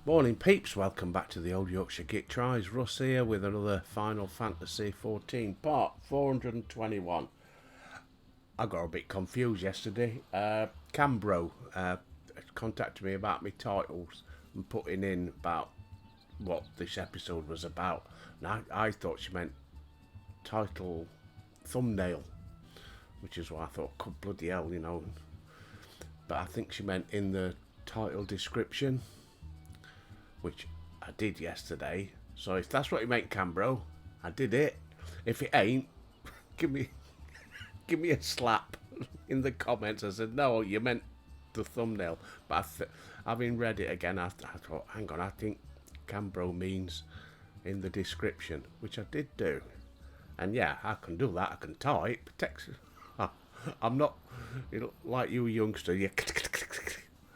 Morning peeps, welcome back to the Old Yorkshire Geek Tries. Russ here with another Final Fantasy 14 part 421. I got a bit confused yesterday. Cambro contacted me about my titles and putting in about what this episode was about. And I thought she meant title thumbnail, which is what I thought, God bloody hell, you know. But I think she meant in the title description, which I did yesterday. So if that's what you meant, Cambro, I did it. If it ain't, give me a slap in the comments. I said, no, you meant the thumbnail. But having read it again, I thought, hang on, I think Cambro means in the description, which I did do. And yeah, I can do that. I can type text. I'm not, you know, like you youngster.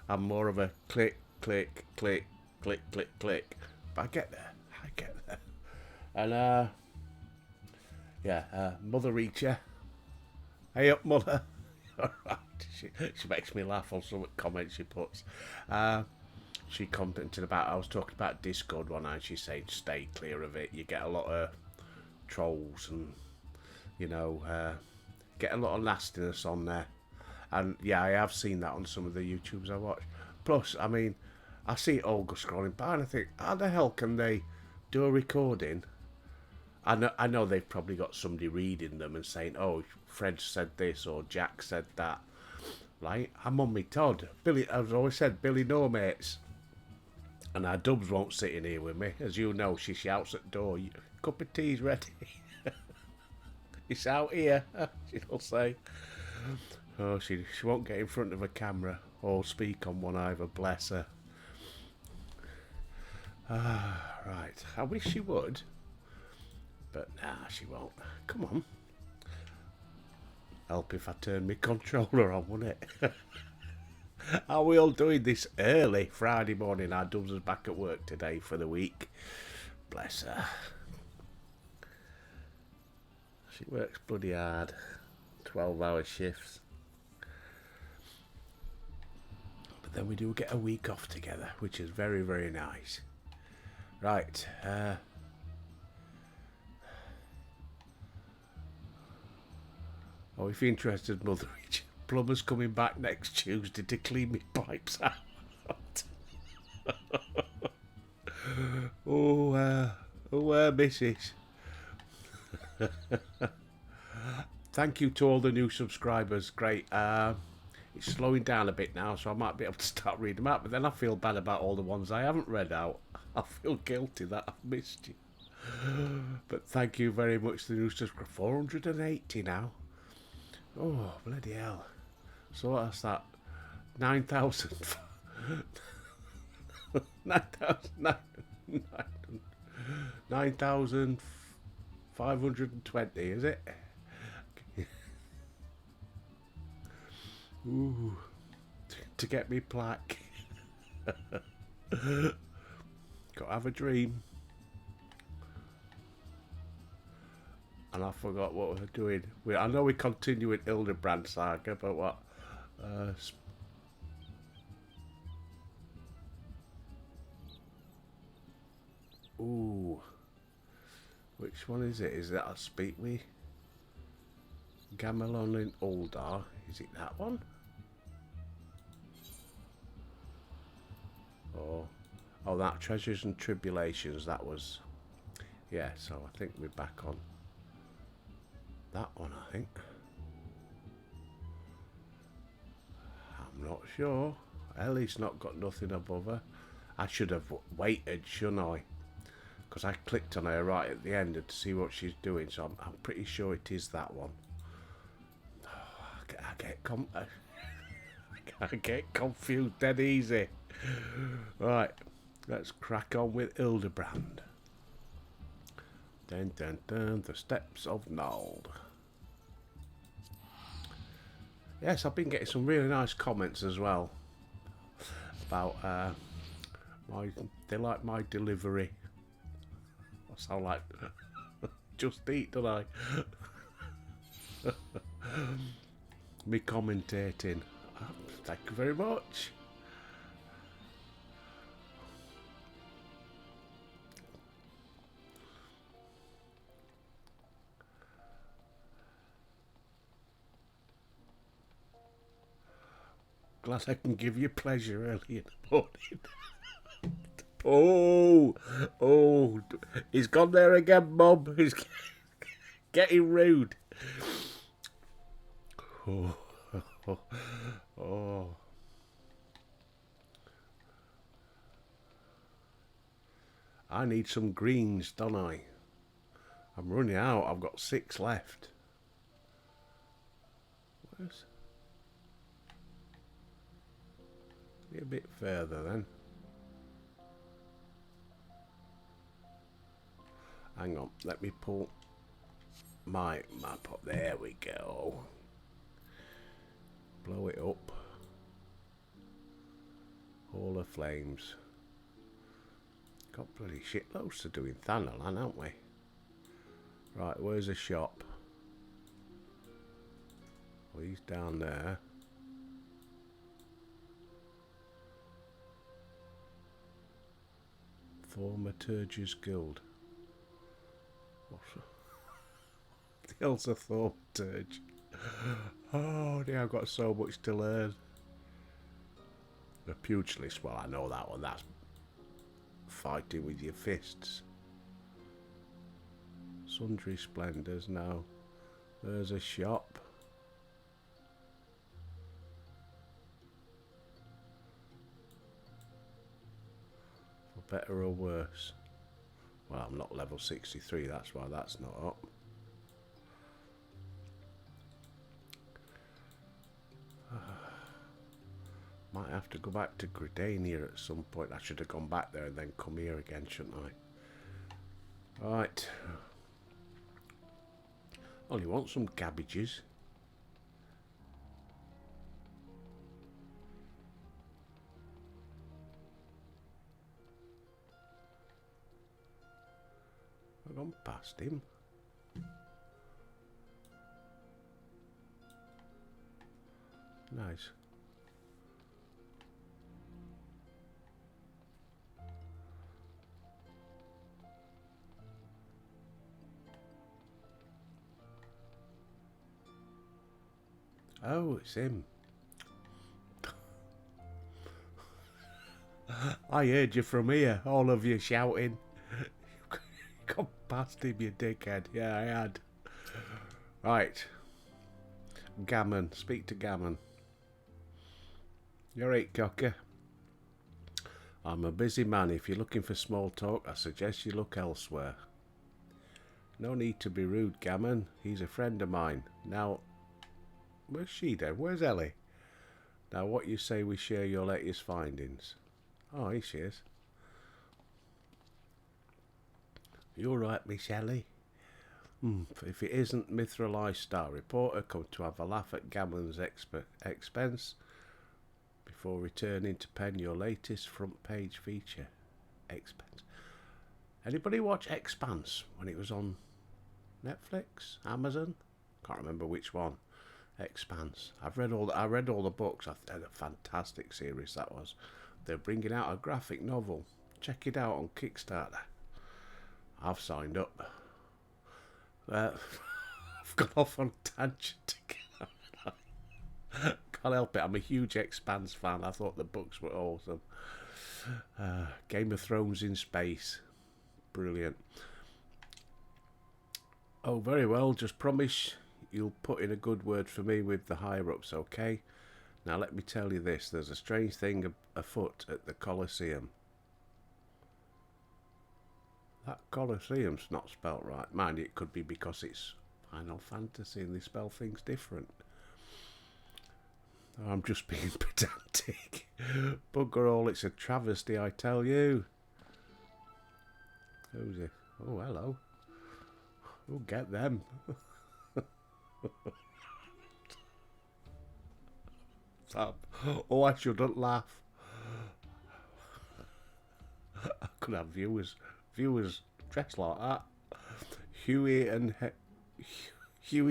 I'm more of a click, click, click, click, click, click. But I get there. And Mother Reacher. Hey up, Mother. She makes me laugh on some comments she puts. She commented about, I was talking about Discord one night. She said, stay clear of it. You get a lot of trolls and, you know, get a lot of nastiness on there. And yeah, I have seen that on some of the YouTubes I watch. Plus, I mean, I see Olga scrolling by and I think, how the hell can they do a recording? I know they've probably got somebody reading them and saying, oh, Fred said this or Jack said that. Right? I'm on me Todd. Billy, as I always said, Billy no mates. And our Dubs won't sit in here with me. As you know, she shouts at the door, cup of tea's ready. It's out here, she'll say. Oh, she won't get in front of a camera or speak on one either, bless her. Right, I wish she would, but nah, she won't. Come on. Help if I turn my controller on, wouldn't it? Are we all doing this early Friday morning? Our Dubs is back at work today for the week. Bless her. She works bloody hard. 12-hour shifts. But then we do get a week off together, which is very, very nice. Right. Oh, if you're interested, Mother Reach, plumber's coming back next Tuesday to clean me pipes out. Missus. Thank you to all the new subscribers. Great. It's slowing down a bit now, so I might be able to start reading them out. But then I feel bad about all the ones I haven't read out. I feel guilty that I've missed you. But thank you very much to the new subscribers. 480 now. Oh, bloody hell. So what's that? 9,000. 9,520, is it? Ooh, to get me plaque. Got to have a dream. And I forgot what we're doing. I know we continue with Hildebrand saga, but what? Ooh. Which one is it? Is that a Speak We? Gamelon in Uldar. Is it that one? Oh, that Treasures and Tribulations. That was... Yeah, so I think we're back on that one, I think. I'm not sure. Ellie's not got nothing above her. I should have waited, shouldn't I? Because I clicked on her right at the end to see what she's doing, so I'm pretty sure it is that one. I get confused dead easy. Right, let's crack on with Hildebrand. Dun dun dun, the steps of Nald. Yes, I've been getting some really nice comments as well about they like my delivery. I sound like Just Eat, don't I? Me commentating. Thank you very much. Glad I can give you pleasure early in the morning. Oh, oh, he's gone there again, Bob. He's getting rude. Oh, oh, oh. I need some greens, don't I? I'm running out. I've got 6 left. Where's... a bit further then. Hang on, let me pull my map up. There we go. Blow it up. Hall of Flames. Got bloody shitloads to do in Thanalan, haven't we? Right, where's the shop? Well, he's down there. Thaumaturge's Guild. The hell's a thaumaturge? Oh dear, I've got so much to learn. The pugilist, well I know that one, that's fighting with your fists. Sundry Splendours, now there's a shop. For better or worse. Well, I'm not level 63, that's why that's not up. Might have to go back to Gridania at some point. I should have gone back there and then come here again, shouldn't I? Right. Only want some cabbages. I've gone past him. Nice. Oh, it's him. I heard you from here, all of you shouting. Come past him, you dickhead. Yeah, I had. Right. Gammon. Speak to Gammon. You're right, cocker. I'm a busy man. If you're looking for small talk, I suggest you look elsewhere. No need to be rude, Gammon. He's a friend of mine. Now, where's she then? Where's Ellie? Now, what you say we share your latest findings? Oh, here she is. You all right, Miss Ellie? If it isn't Mithril Star Reporter, come to have a laugh at Gammon's expense before returning to pen your latest front page feature. Expense. Anybody watch Expanse when it was on Netflix, Amazon? Can't remember which one. Expanse. I read all the books. I had a fantastic series that was. They're bringing out a graphic novel. Check it out on Kickstarter. I've signed up. I've gone off on a tangent again. Can't help it. I'm a huge Expanse fan. I thought the books were awesome. Game of Thrones in space. Brilliant. Oh, very well. Just promise you'll put in a good word for me with the higher-ups, okay? Now let me tell you this. There's a strange thing afoot at the Colosseum. That Colosseum's not spelt right. Mind, it could be because it's Final Fantasy and they spell things different. Oh, I'm just being pedantic. Bugger all, it's a travesty, I tell you. Who's it? Oh, hello. We'll get them. Oh, I shouldn't laugh. I could have viewers dressed like that. Huey,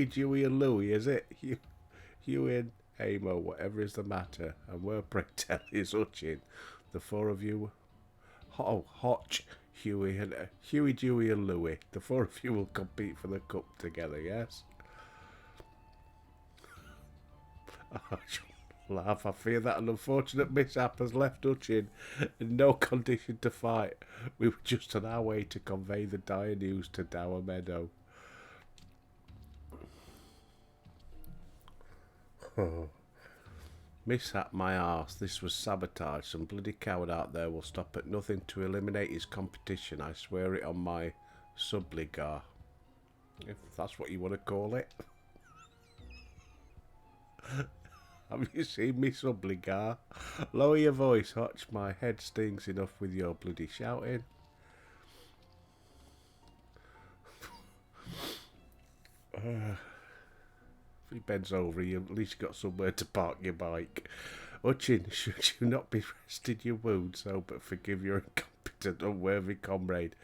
Dewey and Louie, is it? Huey and Amo, whatever is the matter. And where pray tell is Hutchin. The four of you. Oh, Hotch, Huey, Dewey and Louie. The four of you will compete for the cup together, yes? I shouldn't laugh. I fear that an unfortunate mishap has left Hutchin in no condition to fight. We were just on our way to convey the dire news to Dower Meadow. Mishap my arse. This was sabotage. Some bloody coward out there will stop at nothing to eliminate his competition. I swear it on my subligar. If that's what you want to call it. Have you seen me subligar? Lower your voice, Hutch. My head stings enough with your bloody shouting. If he bends over, you at least got somewhere to park your bike. Hutchin, should you not be resting your wounds, oh, but forgive your incompetent, unworthy comrade.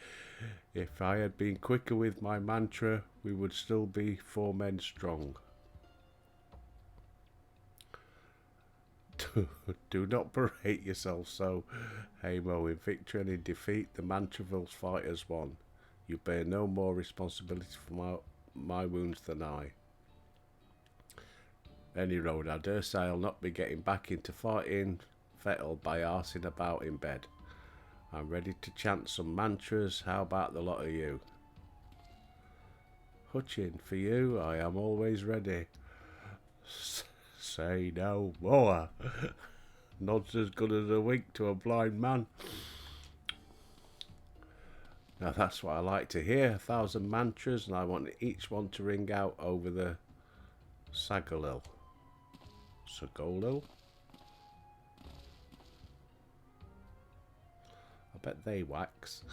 If I had been quicker with my mantra, we would still be 4 men strong. Do not berate yourself so, Hamo. In victory and in defeat, the Mantraville's fighters won. You bear no more responsibility for my wounds than I. Any road, I dare say I'll not be getting back into fighting Fettle by arsing about in bed. I'm ready to chant some mantras. How about the lot of you? Hutchin, for you, I am always ready. Say no more. Nod's as good as a wink to a blind man. Now that's what I like to hear. 1,000 mantras, and I want each one to ring out over the Sagolil. Sagolil? I bet they wax.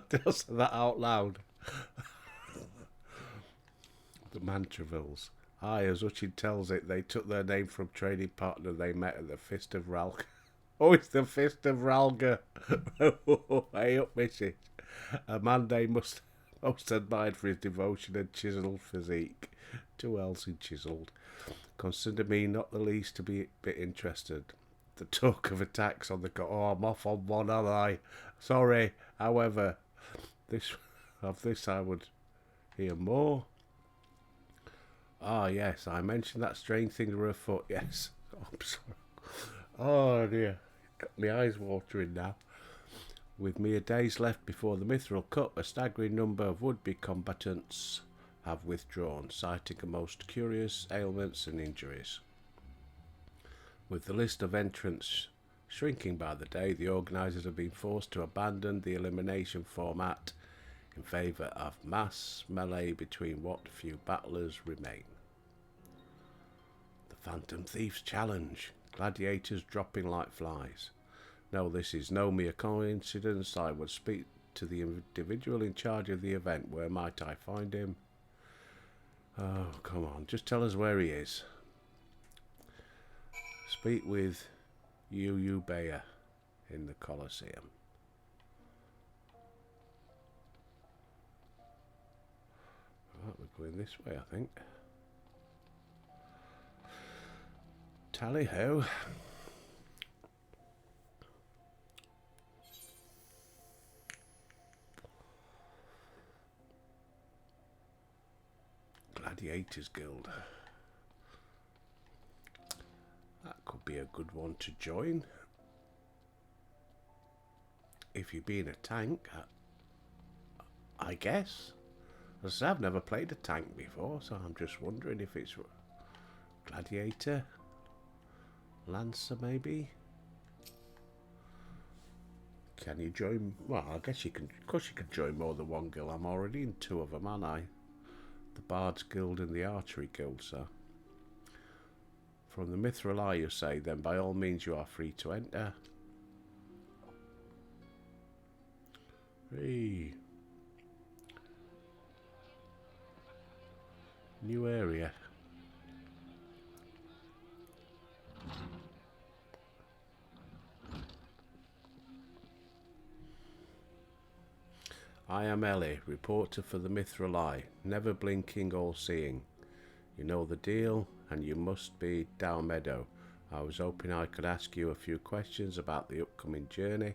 Did I say that out loud? The Mantravilles. Aye, as Hutchin tells it, they took their name from trading partner they met at the Fist of Ralga. Oh, it's the Fist of Ralga. Hey up, missus. A man they most admired for his devotion and chiselled physique. 2 L's in chiselled. Consider me not the least to be a bit interested. The talk of attacks on the... Oh, I'm off on one, aren't I? Sorry. However, this I would hear more. Ah, yes, I mentioned that strange thing to her foot, yes. Oh, I'm sorry. Oh, dear. Got my eyes watering now. With mere days left before the Mithril Cup, a staggering number of would-be combatants have withdrawn, citing a most curious ailments and injuries. With the list of entrants shrinking by the day, the organisers have been forced to abandon the elimination format in favour of mass melee between what few battlers remain. The Phantom Thieves Challenge. Gladiators dropping like flies. No, this is no mere coincidence. I would speak to the individual in charge of the event. Where might I find him? Oh, come on. Just tell us where he is. Speak with Yu Bayer in the Colosseum. Right, we're going this way, I think. Tally-ho. Gladiators Guild. That could be a good one to join. If you're being a tank, I guess. As I say, I've never played a tank before, so I'm just wondering if it's Gladiator, Lancer maybe. Can you join? Well, I guess you can. Of course, you can join more than one guild. I'm already in 2 of them, aren't I? The Bard's Guild and the Archery Guild, so. From the Mithril Eye, you say, then by all means you are free to enter. Hey. New area. I am Ellie, reporter for the Mithril Eye, never blinking or seeing. You know the deal, and you must be Dower Meadow. I was hoping I could ask you a few questions about the upcoming journey.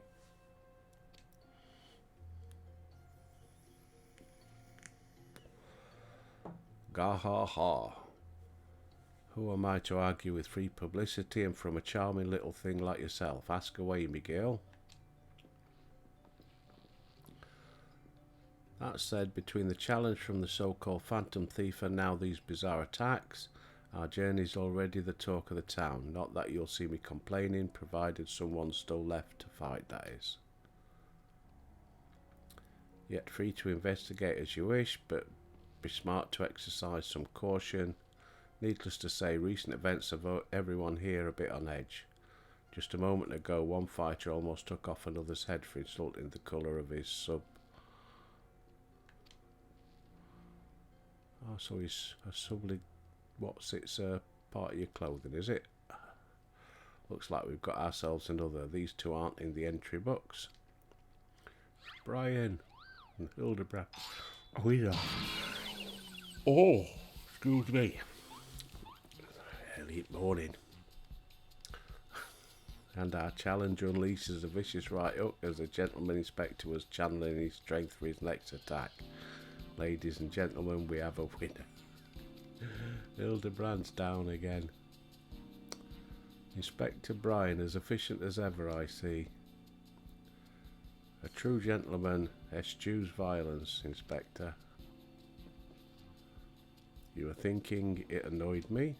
Gah ha ha. Who am I to argue with free publicity and from a charming little thing like yourself? Ask away, me girl. That said, between the challenge from the so-called Phantom Thief and now these bizarre attacks, our journey's already the talk of the town. Not that you'll see me complaining, provided someone's still left to fight, that is. Yet free to investigate as you wish, but be smart to exercise some caution. Needless to say, recent events have everyone here a bit on edge. Just a moment ago, one fighter almost took off another's head for insulting the colour of his sub. Oh, so he's a subly... What's it's part of your clothing, is it? Looks like we've got ourselves another. These two aren't in the entry books. Brian and Hildebrand. Oh, yeah. Oh, excuse me. Early morning. And our challenge unleashes a vicious right hook as the gentleman inspector was channeling his strength for his next attack. Ladies and gentlemen, we have a winner. Hildebrand's down again. Inspector Brian, as efficient as ever, I see. A true gentleman eschews violence, Inspector. You were thinking it annoyed me?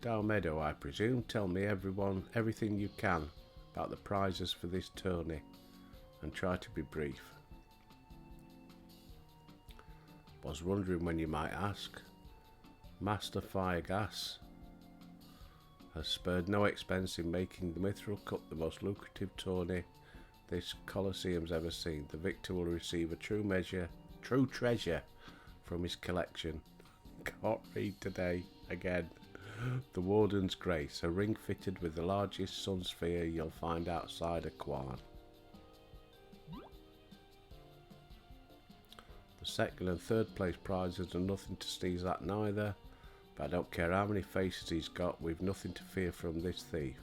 Down Meadow, I presume. Tell me everything you can about the prizes for this tourney, and try to be brief. Was wondering when you might ask. Master Firegas has spared no expense in making the Mithril Cup the most lucrative tourney this Colosseum's ever seen. The victor will receive a true treasure from his collection. Can't read today again. The Warden's Grace, a ring fitted with the largest sun sphere you'll find outside a Quan. The second and third place prizes are nothing to sneeze at neither, but I don't care how many faces he's got, we've nothing to fear from this thief.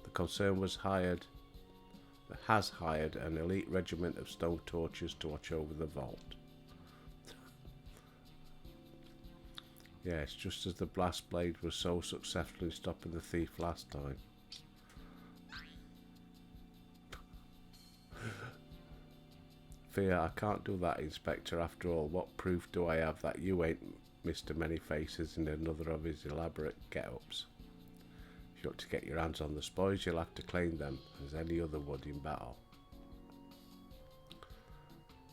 The concern has hired an elite regiment of stone torches to watch over the vault. Yes, just as the blast blade was so successful in stopping the thief last time. Fear, I can't do that, Inspector. After all, what proof do I have that you ain't Mr. Many Faces in another of his elaborate get-ups? If you want to get your hands on the spoils, you'll have to claim them, as any other would in battle.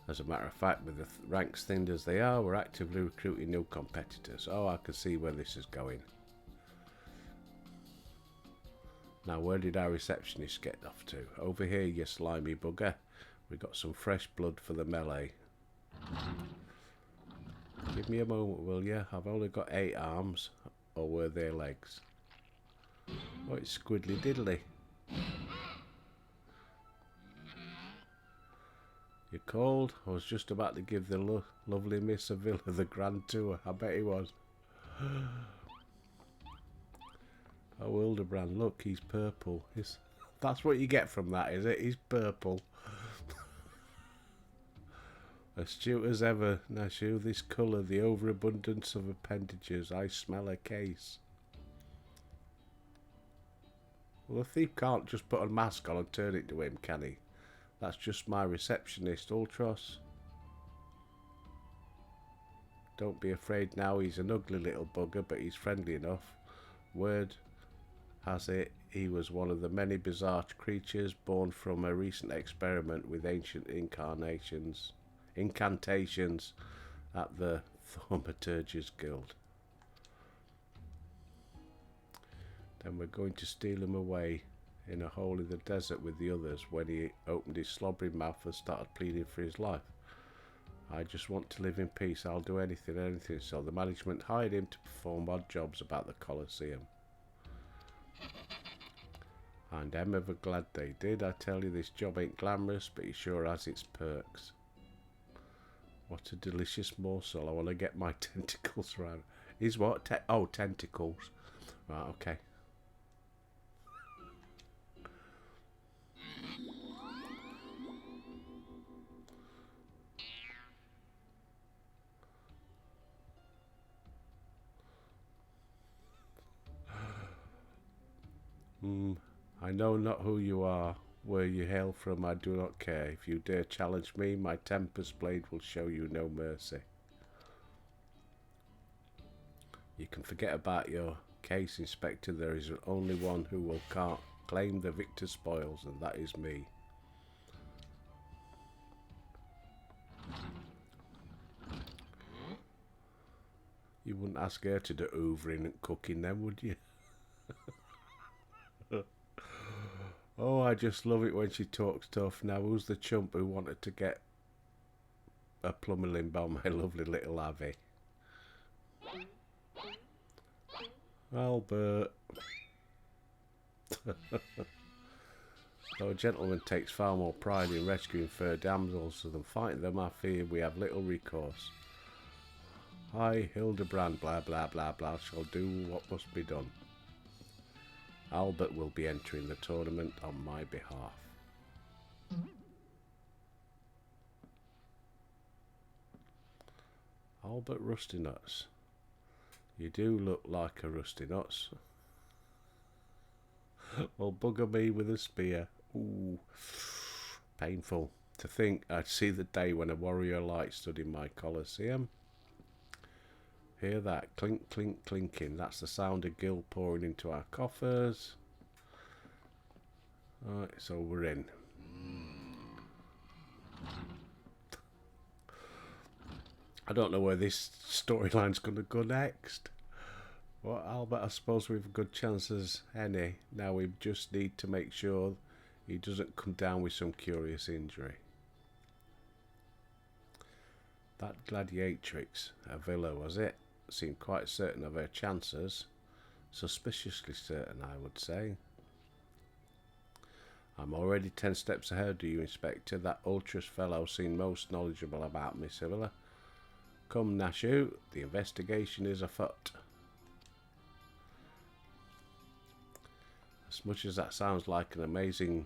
As a matter of fact, with the ranks thinned as they are, we're actively recruiting new competitors. Oh, I can see where this is going. Now, where did our receptionist get off to? Over here, you slimy bugger. We got some fresh blood for the melee. Give me a moment, will you? I've only got 8 arms. Or were they legs? Oh, it's squiddly diddly. You called? I was just about to give the lovely Miss Avila the grand tour. I bet he was. Oh, Hildebrand, look, he's purple. That's what you get from that, is it? He's purple. Astute as ever, Nashu, this colour, the overabundance of appendages, I smell a case. Well, the thief can't just put a mask on and turn it to him, can he? That's just my receptionist, Ultros. Don't be afraid now, he's an ugly little bugger, but he's friendly enough. Word has it, he was one of the many bizarre creatures born from a recent experiment with ancient incantations at the Thaumaturgers Guild. Then we're going to steal him away in a hole in the desert with the others when he opened his slobbering mouth and started pleading for his life. I just want to live in peace. I'll do anything. So the management hired him to perform odd jobs about the Colosseum. And I'm ever glad they did. I tell you, this job ain't glamorous, but it sure has its perks. What a delicious morsel. I want to get my tentacles around. Is what? Oh, tentacles. Right, okay. I know not who you are. Where you hail from, I do not care. If you dare challenge me, my tempest blade will show you no mercy. You can forget about your case, Inspector. There is only one who will claim the victor's spoils, and that is me. You wouldn't ask her to do hoovering and cooking then, would you? Oh, I just love it when she talks tough. Now, who's the chump who wanted to get a plumberling by my lovely little Abby? Albert. Though a gentleman takes far more pride in rescuing fair damsels than fighting them, I fear we have little recourse. I, Hildebrand, blah blah blah blah, shall do what must be done. Albert will be entering the tournament on my behalf. Albert Rusty Nuts. You do look like a Rusty Nuts. Well, bugger me with a spear. Ooh, painful. To think I'd see the day when a warrior light stood in my Colosseum. Hear that? Clink, clink, clinking. That's the sound of gil pouring into our coffers. Alright, so we're in. I don't know where this storyline's going to go next. Well, Albert, I suppose we've good chances, any. Now we just need to make sure he doesn't come down with some curious injury. That gladiatrix, a villa, was it? Seemed quite certain of her chances. Suspiciously certain, I would say. I'm already 10 steps ahead of you, Inspector. That ultras fellow seemed most knowledgeable about Miss Villa. Come, Nashu, the investigation is afoot. As much as that sounds like an amazing,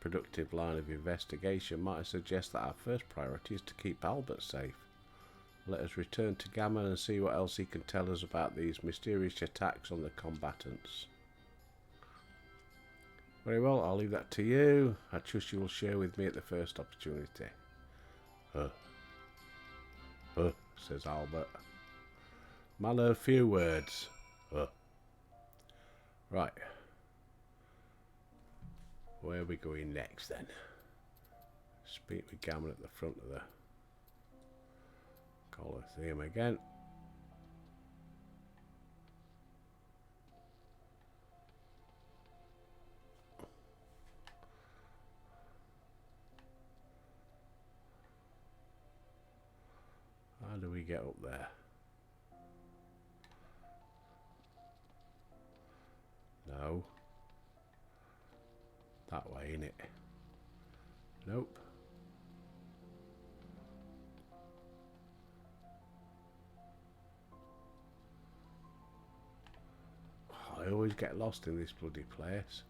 productive line of investigation, might I suggest that our first priority is to keep Albert safe. Let us return to Gammon and see what else he can tell us about these mysterious attacks on the combatants. Very well, I'll leave that to you. I trust you will share with me at the first opportunity. Says Albert. Man of few words. Right. Where are we going next then? Speak with Gammon at the front of the Colosseum again. How do we get up there? No. That way, innit? Nope. I always get lost in this bloody place.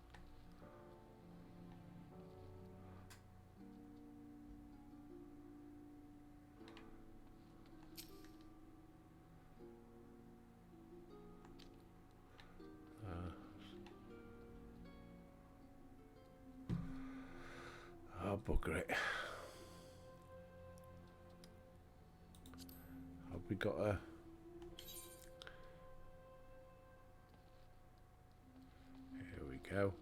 Oh, bugger it. Have we got a... Here we go.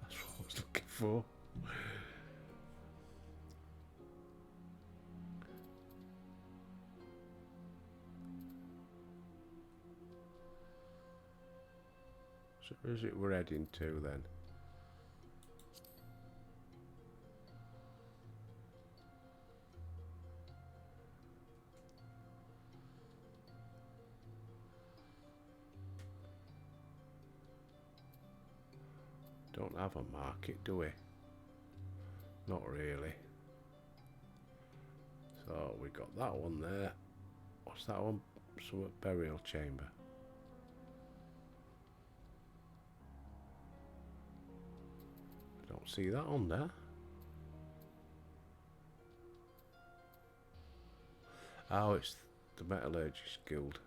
That's what I was looking for. So where is it we're heading to then? Don't have a market, do we? Not really. So we got that one there. What's that one? Some burial chamber. I don't see that on there. Oh, it's the Metallurgist Guild.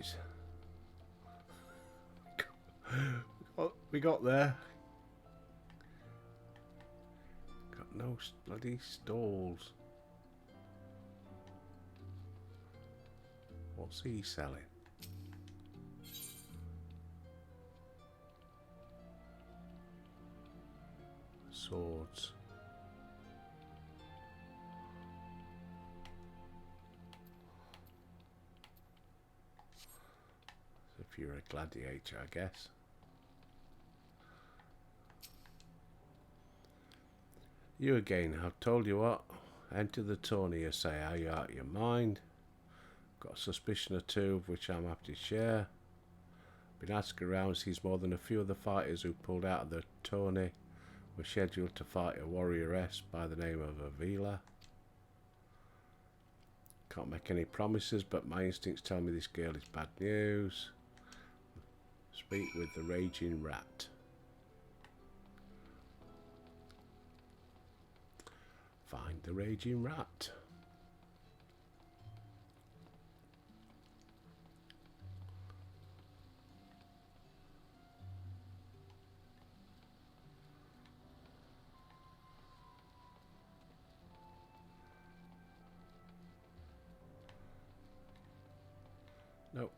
is. We got there. Got no bloody stalls. What's he selling? Swords. If you're a gladiator, I guess. You again, I've told you what. Enter the tourney, say, are you out of your mind? Got a suspicion or two of which I'm happy to share. Been asking around, sees more than a few of the fighters who pulled out of the tourney were scheduled to fight a warrioress by the name of Avila. Can't make any promises, but my instincts tell me this girl is bad news. Speak with the raging rat. Find the raging rat. Nope.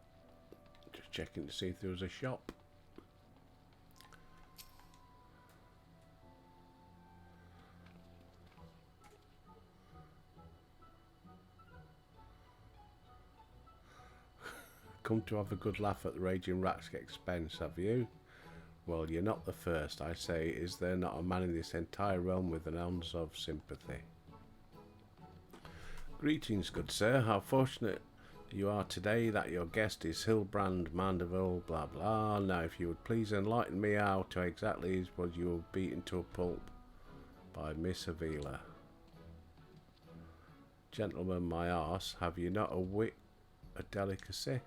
Just checking to see if there was a shop. Come to have a good laugh at the raging rat's expense, have you? Well, you're not the first. I say, is there not a man in this entire realm with an ounce of sympathy? Greetings, good sir. How fortunate you are today that your guest is Hildebrand Mandeville, blah blah. Now, if you would please enlighten me how to exactly was you were beaten to a pulp by Miss Avila. Gentlemen, my arse, have you not a wit, a delicacy?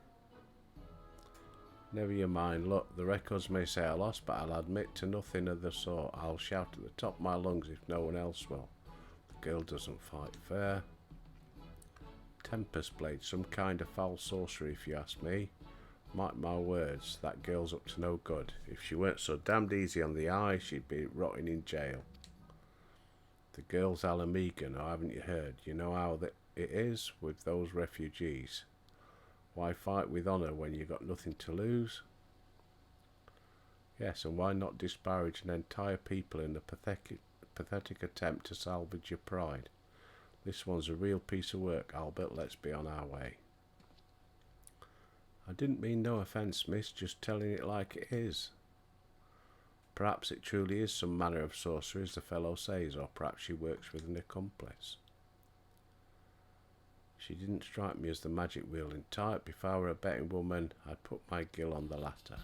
Never you mind, look, the records may say I lost, but I'll admit to nothing of the sort. I'll shout at the top of my lungs if no one else will. The girl doesn't fight fair. Tempest blade, some kind of foul sorcery if you ask me. Mark my words, that girl's up to no good. If she weren't so damned easy on the eye, she'd be rotting in jail. The girl's Alamegan, or haven't you heard? You know how it is with those refugees. Why fight with honour when you got nothing to lose? Yes, and why not disparage an entire people in a pathetic attempt to salvage your pride? This one's a real piece of work, Albert. Let's be on our way. I didn't mean no offence, miss, just telling it like it is. Perhaps it truly is some manner of sorcery, as the fellow says, or perhaps she works with an accomplice. She didn't strike me as the magic wielding type. If I were a betting woman, I'd put my gill on the latter.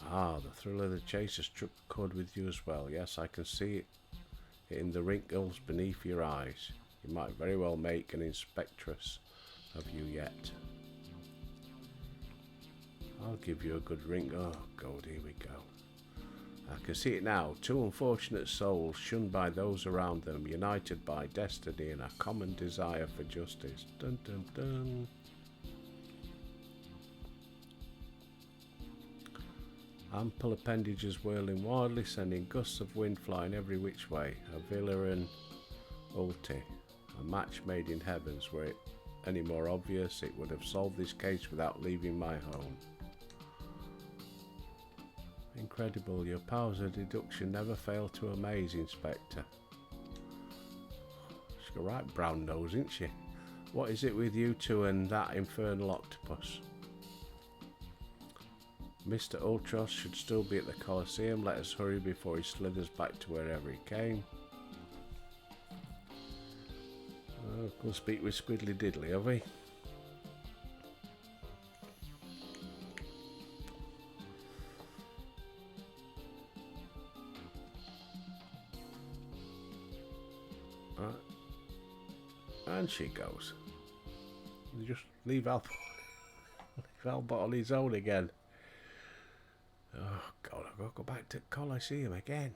Ah, the thrill of the chase has struck a chord with you as well. Yes, I can see it in the wrinkles beneath your eyes. You might very well make an inspectress of you yet. I'll give you a good ring. Oh, God, here we go. I can see it now. Two unfortunate souls, shunned by those around them, united by destiny and a common desire for justice. Dun dun dun. Ample appendages whirling wildly, sending gusts of wind flying every which way. Avila and Ulti, a match made in heavens. Were it any more obvious, it would have solved this case without leaving my home. Incredible, your powers of deduction never fail to amaze, Inspector. She's got a right brown nose, isn't she? What is it with you two and that infernal octopus? Mr. Ultros should still be at the Colosseum. Let us hurry before he slithers back to wherever he came. We'll speak with Squiddly Diddly, have we? Right. And she goes. You just leave Albert on his own again. Oh God, I've got to go back to Colosseum again.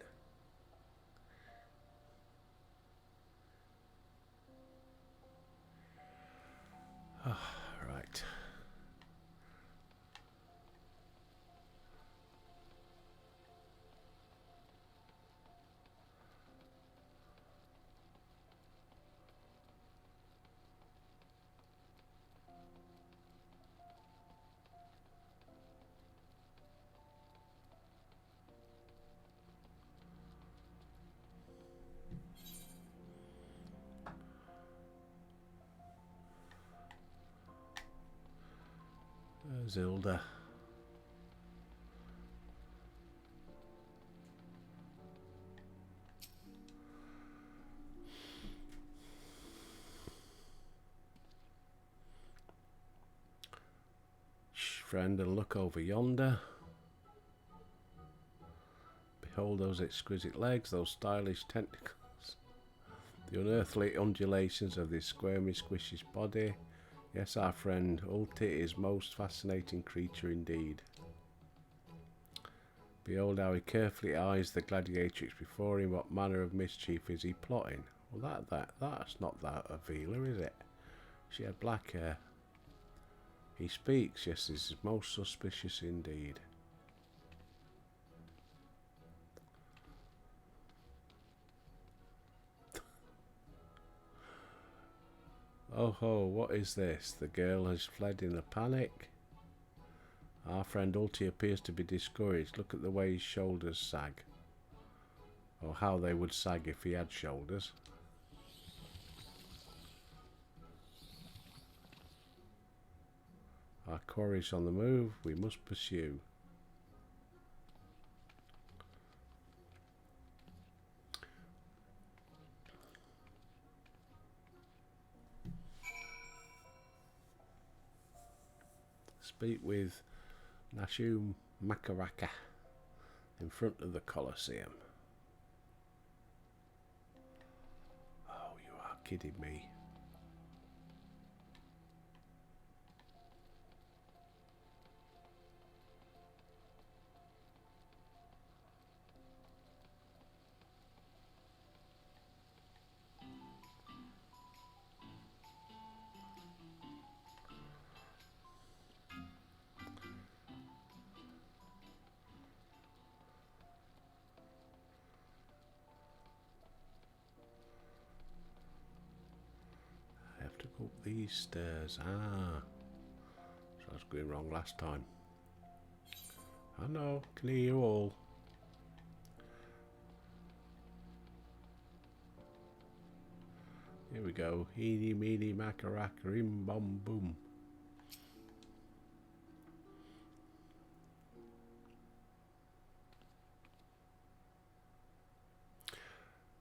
Oh, right. There's Hilda. Shh, friend, and look over yonder. Behold those exquisite legs, those stylish tentacles, the unearthly undulations of this squirmy, squishy body. Yes, our friend, Ulti is most fascinating creature indeed. Behold how he carefully eyes the gladiatrix before him. What manner of mischief is he plotting? Well, that's not that Avila, is it? She had black hair. He speaks. Yes, this is most suspicious indeed. Oh ho, what is this? The girl has fled in a panic. Our friend Ulti appears to be discouraged. Look at the way his shoulders sag. Or how they would sag if he had shoulders. Our quarry's on the move. We must pursue. Speak with Nashum Makaraka in front of the Colosseum. Oh, you are kidding me. To go up these stairs. Ah, so I was going wrong last time. I know, can hear you all. Here we go. Eeny, meeny, macaraka, rim, bom, boom.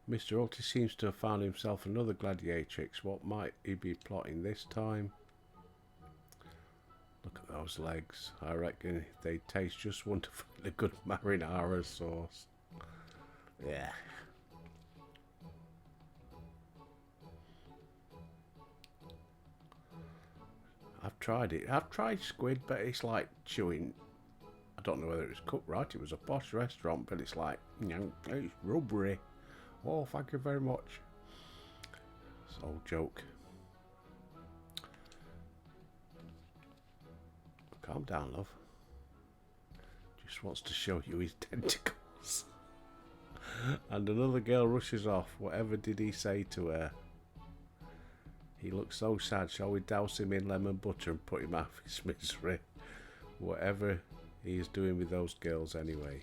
Mr. Ulti seems to have found himself another gladiatrix. What might he be plotting this time? Look at those legs. I reckon they taste just wonderfully good marinara sauce. Yeah. I've tried it. I've tried squid, but it's like chewing. I don't know whether it was cooked right. It was a posh restaurant, but it's like, you know, it's rubbery. Oh, thank you very much. It's an old joke. Calm down, love. Just wants to show you his tentacles. And another girl rushes off. Whatever did he say to her? He looks so sad. Shall we douse him in lemon butter and put him out of his misery? Whatever he is doing with those girls anyway.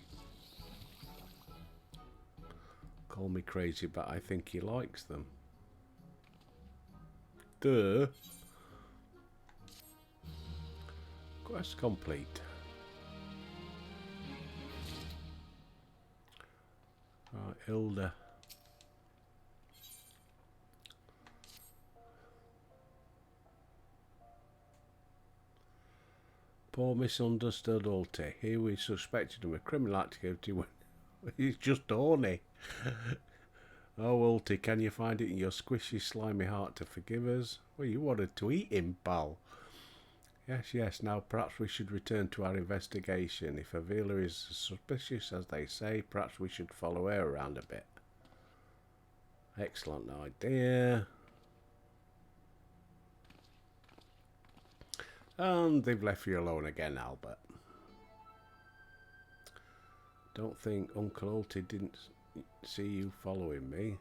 Call me crazy, but I think he likes them. Duh. Quest complete. Right, Hilda. Poor misunderstood Ulti. Here we suspected him of criminal activity when he's just horny. Oh, Ulti, can you find it in your squishy, slimy heart to forgive us? Well, you wanted to eat him, pal. Yes, now perhaps we should return to our investigation. If Avila is as suspicious as they say, perhaps we should follow her around a bit. Excellent idea. And they've left you alone again, Albert. Don't think Uncle Ulti didn't see you following me.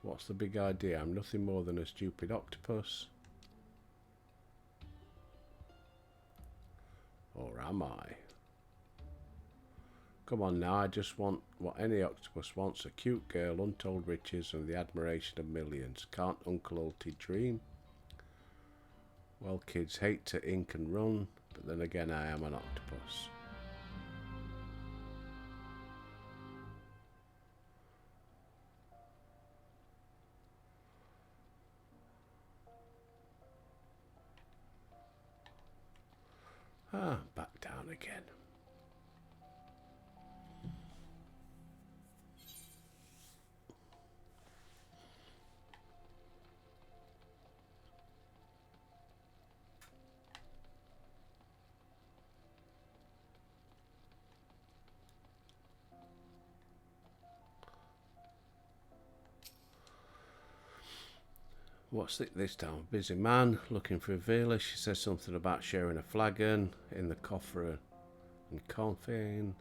What's the big idea? I'm nothing more than a stupid octopus. Or am I? Come on now, I just want what any octopus wants. A cute girl, untold riches, and the admiration of millions. Can't Uncle Ulti dream? Well, kids hate to ink and run, but then again, I am an octopus. Ah, back down again. What's it this time? Busy man looking for a villa. She says something about sharing a flagon in the coffer and confine.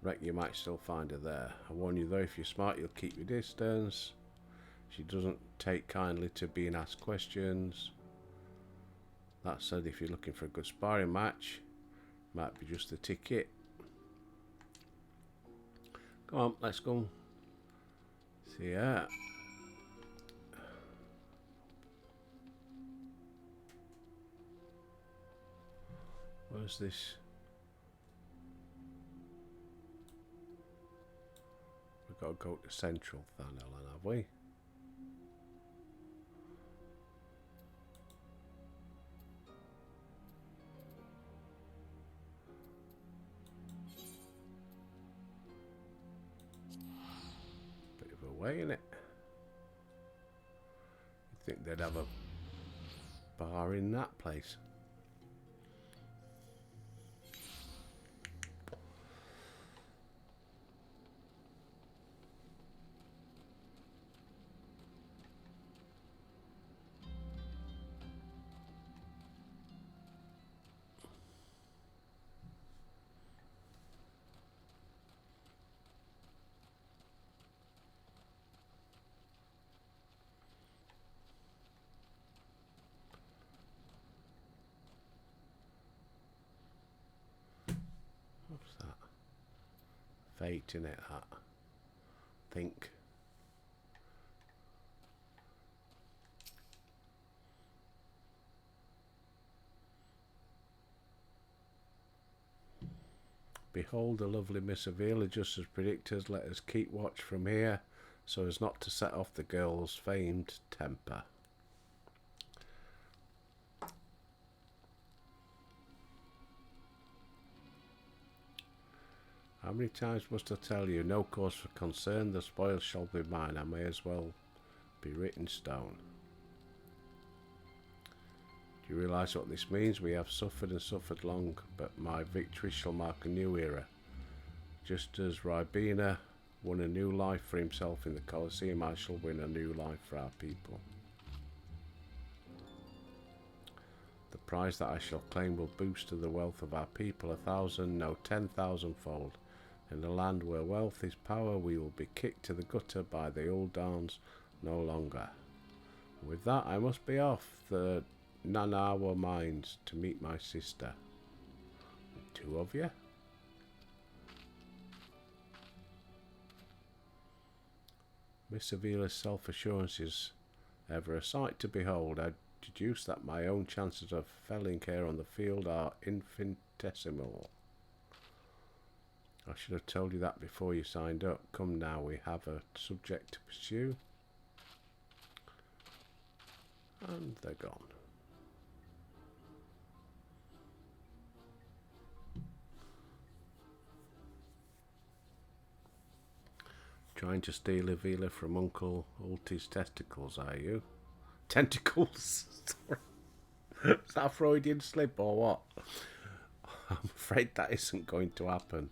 Reckon you might still find her there. I warn you though, if you're smart, you'll keep your distance. She doesn't take kindly to being asked questions. That said, if you're looking for a good sparring match, might be just the ticket. Go on, let's go. See ya. Where's this? We've got to go to Central Thanelen, have we? Bit of a way, innit? You'd think they'd have a bar in that place. What's that? Fate, innit, that? Think. Behold the lovely Miss Avila, just as predicted. Let us keep watch from here, so as not to set off the girl's famed temper. How many times must I tell you? No cause for concern. The spoils shall be mine. I may as well be written stone. Do you realise what this means? We have suffered and suffered long, but my victory shall mark a new era. Just as Ribena won a new life for himself in the Colosseum, I shall win a new life for our people. The prize that I shall claim will boost to the wealth of our people 1,000, no 10,000-fold. In a land where wealth is power, we will be kicked to the gutter by the old dons no longer. With that, I must be off the Nanawa mines to meet my sister. The two of you? Miss Avila's self-assurance is ever a sight to behold. I deduce that my own chances of felling her on the field are infinitesimal. I should have told you that before you signed up. Come now, we have a subject to pursue. And they're gone. Trying to steal Avila from Uncle Ulti's testicles, are you? Tentacles? Is that a Freudian slip or what? I'm afraid that isn't going to happen.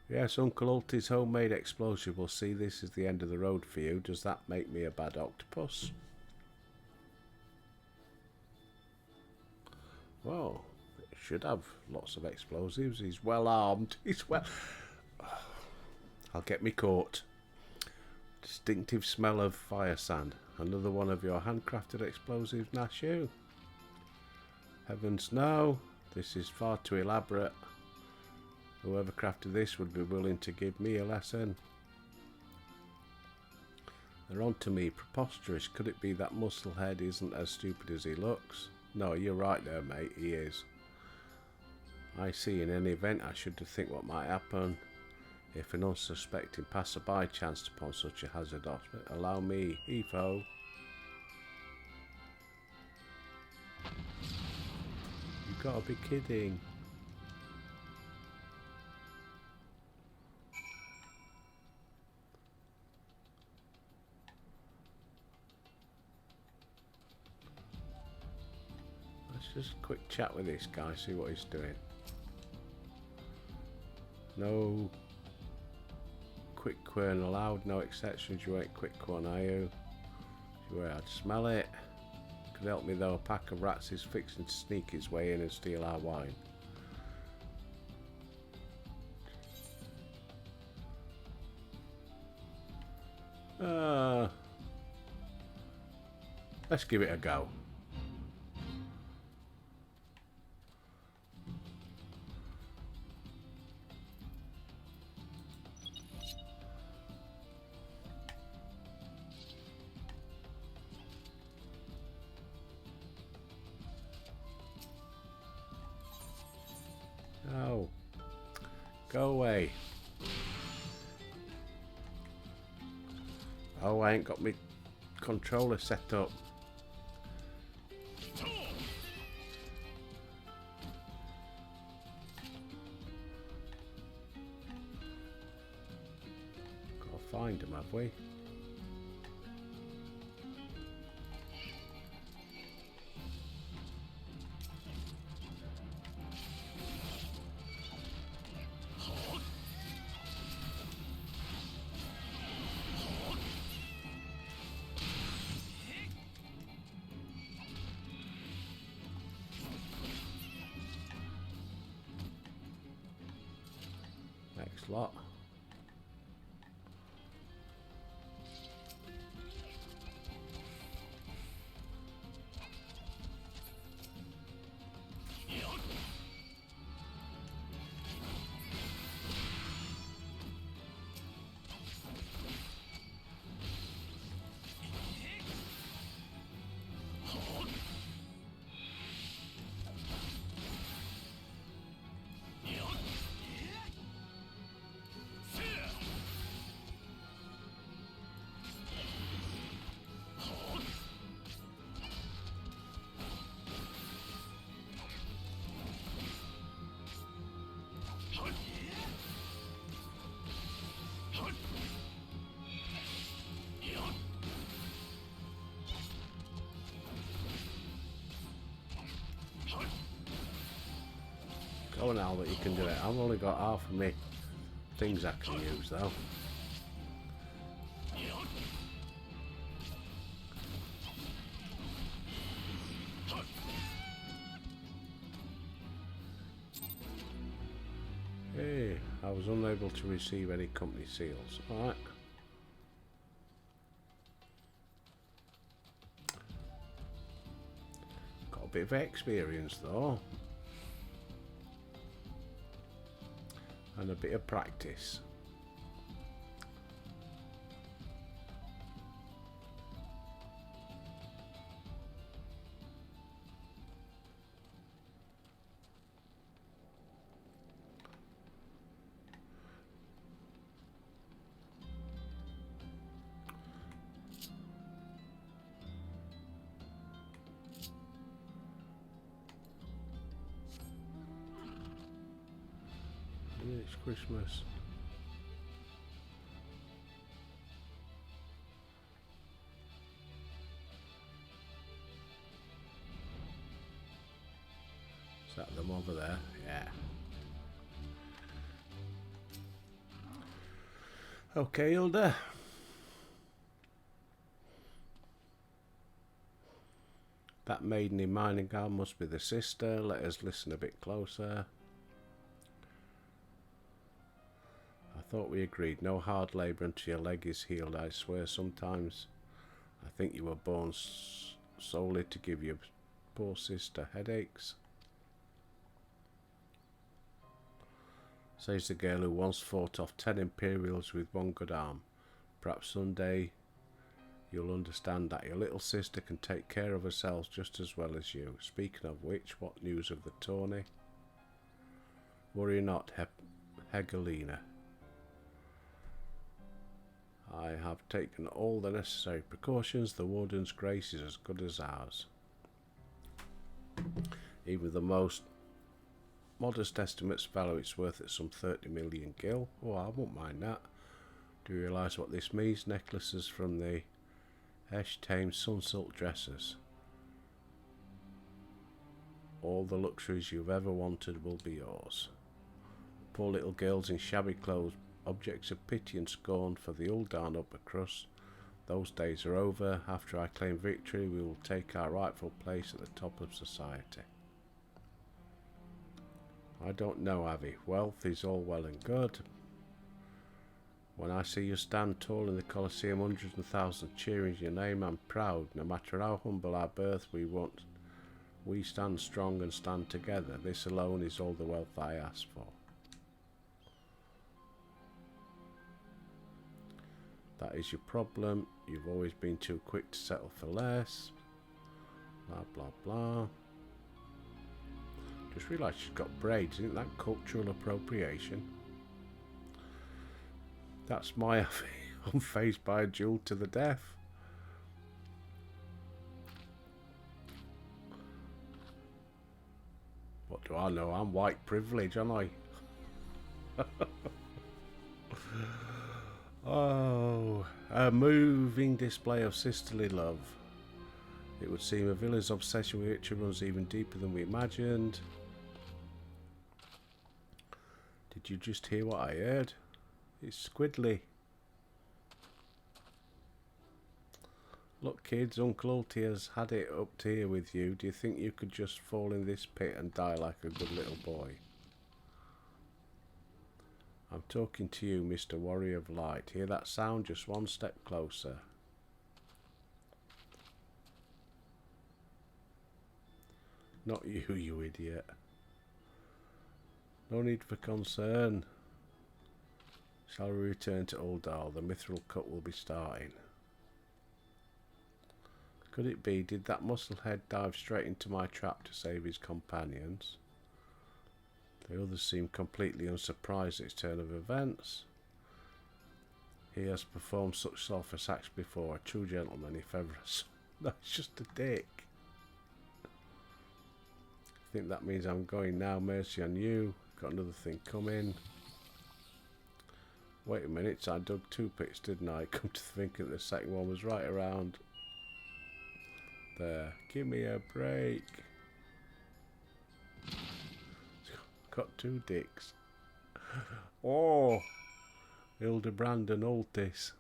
Yes, Uncle Ulti's homemade explosive will see this as the end of the road for you. Does that make me a bad octopus? Well, it should have lots of explosives. He's well armed. He's well... I'll get me caught. Distinctive smell of fire sand. Another one of your handcrafted explosives, Nashu? Heavens no. This is far too elaborate. Whoever crafted this would be willing to give me a lesson. They're on to me. Preposterous. Could it be that Musclehead isn't as stupid as he looks? No, you're right there, mate. He is. I see. In any event, I should think what might happen if an unsuspecting passerby chanced upon such a hazard. Allow me, Evo. You gotta be kidding. Let's just quick chat with this guy, see what he's doing. No quick quern allowed, no exceptions. You ain't quick quern, are you? Sure, I'd smell it. Could help me though. A pack of rats is fixing to sneak his way in and steal our wine. Let's give it a go. Oh, go away. Oh, I ain't got my controller set up. Gotta find him, have we? Next lot. Go now that you can do it. I've only got half of me things I can use though. Hey, I was unable to receive any company seals. Alright. Got a bit of experience though. And a bit of practice. It's Christmas. Is that them over there? Yeah. Okay, Hilda. That maiden in mining gown must be the sister. Let us listen a bit closer. I thought we agreed no hard labour until your leg is healed. I swear sometimes I think you were born solely to give your poor sister headaches. Says the girl who once fought off 10 Imperials with one good arm. Perhaps someday you'll understand that your little sister can take care of herself just as well as you. Speaking of which, what news of the tourney? Worry not, Hegelina. I have taken all the necessary precautions. The Warden's grace is as good as ours. Even the most modest estimates value it's worth at some 30 million gil. Oh, I won't mind that. Do you realise what this means? Necklaces from the Esh Tame sun silk dresses. All the luxuries you've ever wanted will be yours. Poor little girls in shabby clothes, objects of pity and scorn for the Uldan upper crust. Those days are over. After I claim victory, we will take our rightful place at the top of society. I don't know, Avi. Wealth is all well and good. When I see you stand tall in the Colosseum, hundreds and thousands cheering your name, I'm proud. No matter how humble our birth, we stand strong and stand together. This alone is all the wealth I ask for. That is your problem. You've always been too quick to settle for less. Blah, blah, blah. Just realised she's got braids. Isn't that cultural appropriation? That's my unfazed by a duel to the death. What do I know? I'm white privilege, aren't I? Oh, a moving display of sisterly love. It would seem a villain's obsession with Witcher runs even deeper than we imagined. Did you just hear what I heard? It's Squidly. Look, kids, Uncle Ulti has had it up to here with you. Do you think you could just fall in this pit and die like a good little boy? I'm talking to you, Mr. Warrior of Light. Hear that sound? Just one step closer. Not you, you idiot. No need for concern. Shall we return to Uldal? The Mithril Cut will be starting. Could it be? Did that musclehead dive straight into my trap to save his companions? The others seem completely unsurprised at his turn of events. He has performed such selfless acts before. A true gentleman, if ever. No, it's just a dick. I think that means I'm going now. Mercy on you. Got another thing coming. Wait a minute, I dug 2 pits, didn't I? Come to think that the second one was right around there. Give me a break. Got 2 dicks. Oh, Hildebrand and Ultis.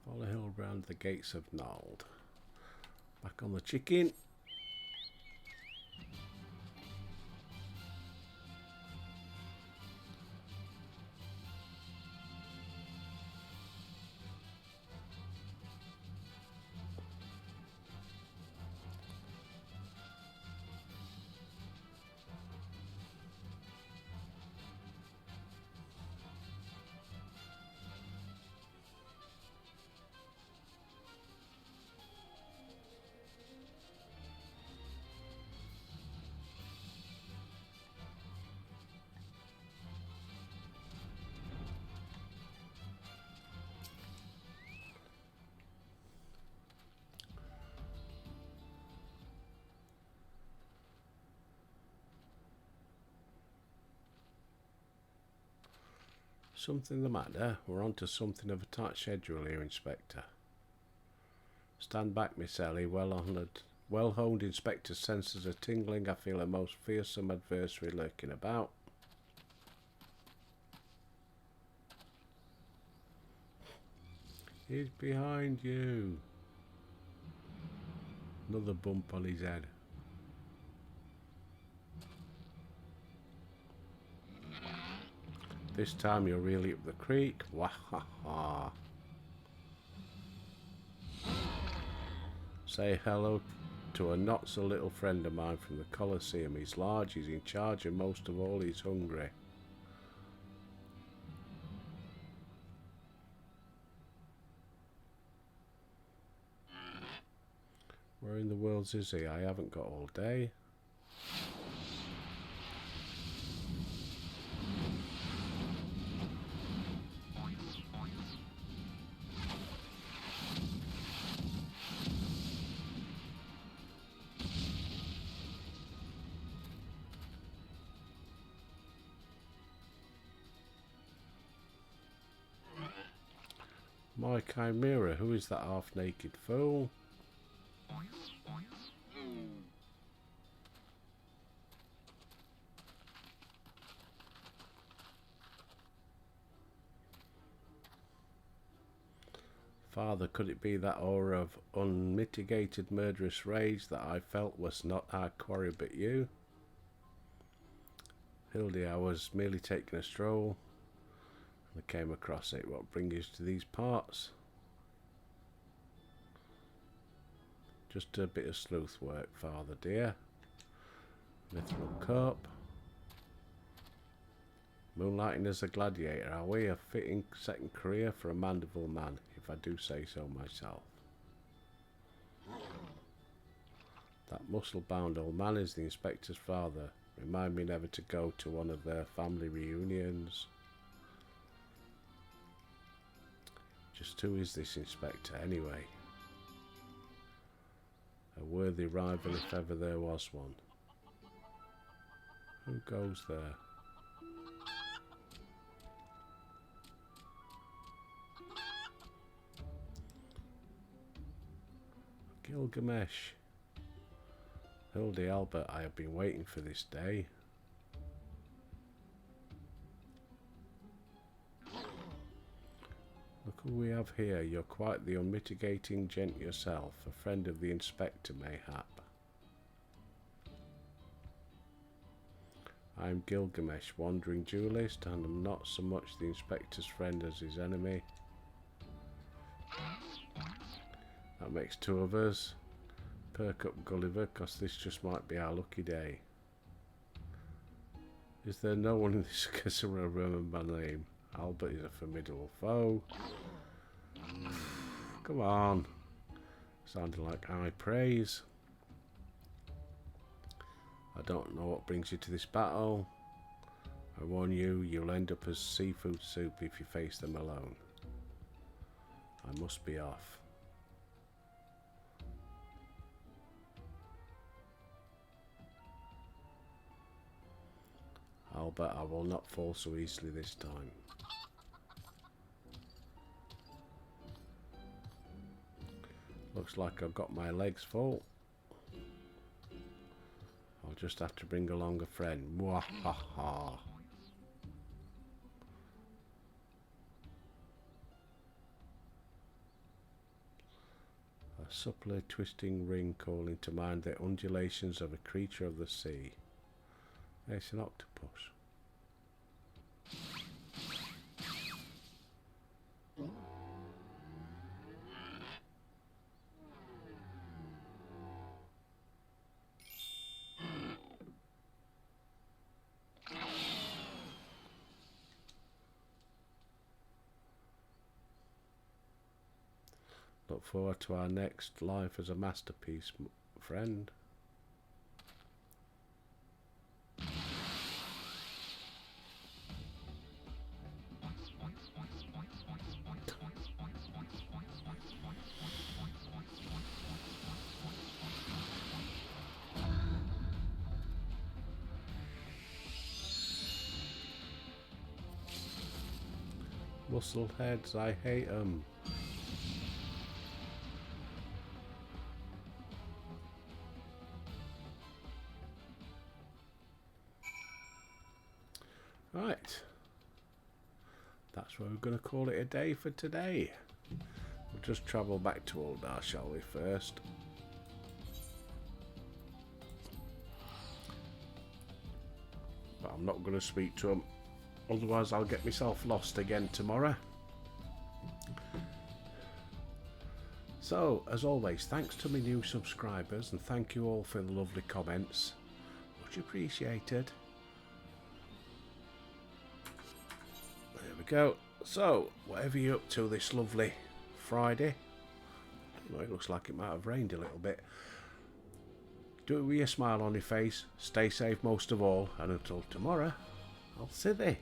Follow Hildebrand, the gates of Nald. Back on the chicken. Something the matter? We're on to something of a tight schedule here, Inspector. Stand back, Miss Ellie. Well-honed Inspector's senses are tingling. I feel a most fearsome adversary lurking about. He's behind you. Another bump on his head. This time you're really up the creek. Wahaha. Say hello to a not so little friend of mine from the Colosseum. He's large, he's in charge, and most of all, he's hungry. Where in the world is he? I haven't got all day. My chimera, who is that half-naked fool? Father, could it be that aura of unmitigated murderous rage that I felt was not our quarry but you? Hildy, I was merely taking a stroll. I came across it. What brings you to these parts? Just a bit of sleuth work, Father dear. Mithril cup. Moonlighting as a gladiator. Are we a fitting second career for a Mandeville man, if I do say so myself? That muscle-bound old man is the inspector's father. Remind me never to go to one of their family reunions. Just who is this inspector, anyway? A worthy rival if ever there was one. Who goes there? Gilgamesh. Hildy Albert, I have been waiting for this day. Look who we have here. You're quite the unmitigating gent yourself, a friend of the inspector mayhap. I'm Gilgamesh, wandering duelist, and I'm not so much the inspector's friend as his enemy. That makes two of us. Perk up, Gulliver, cause this just might be our lucky day. Is there no one in this case who will remember my name? Albert is a formidable foe. Come on. Sounding like high praise. I don't know what brings you to this battle. I warn you, you'll end up as seafood soup if you face them alone. I must be off. Albert, I will not fall so easily this time. Looks like I've got my legs full. I'll just have to bring along a friend. Mwahaha. A supple twisting ring calling to mind the undulations of a creature of the sea. It's an octopus. Look forward to our next life as a masterpiece, friend. Muscle heads, I hate 'em. Right. That's where we're going to call it a day for today. We'll just travel back to Uldar, shall we, first? But I'm not going to speak to him. Otherwise, I'll get myself lost again tomorrow. So, as always, thanks to my new subscribers, and thank you all for the lovely comments. Much appreciated. There we go. So, whatever you're up to this lovely Friday. Well, it looks like it might have rained a little bit. Do it with a smile on your face. Stay safe most of all. And until tomorrow, I'll see thee.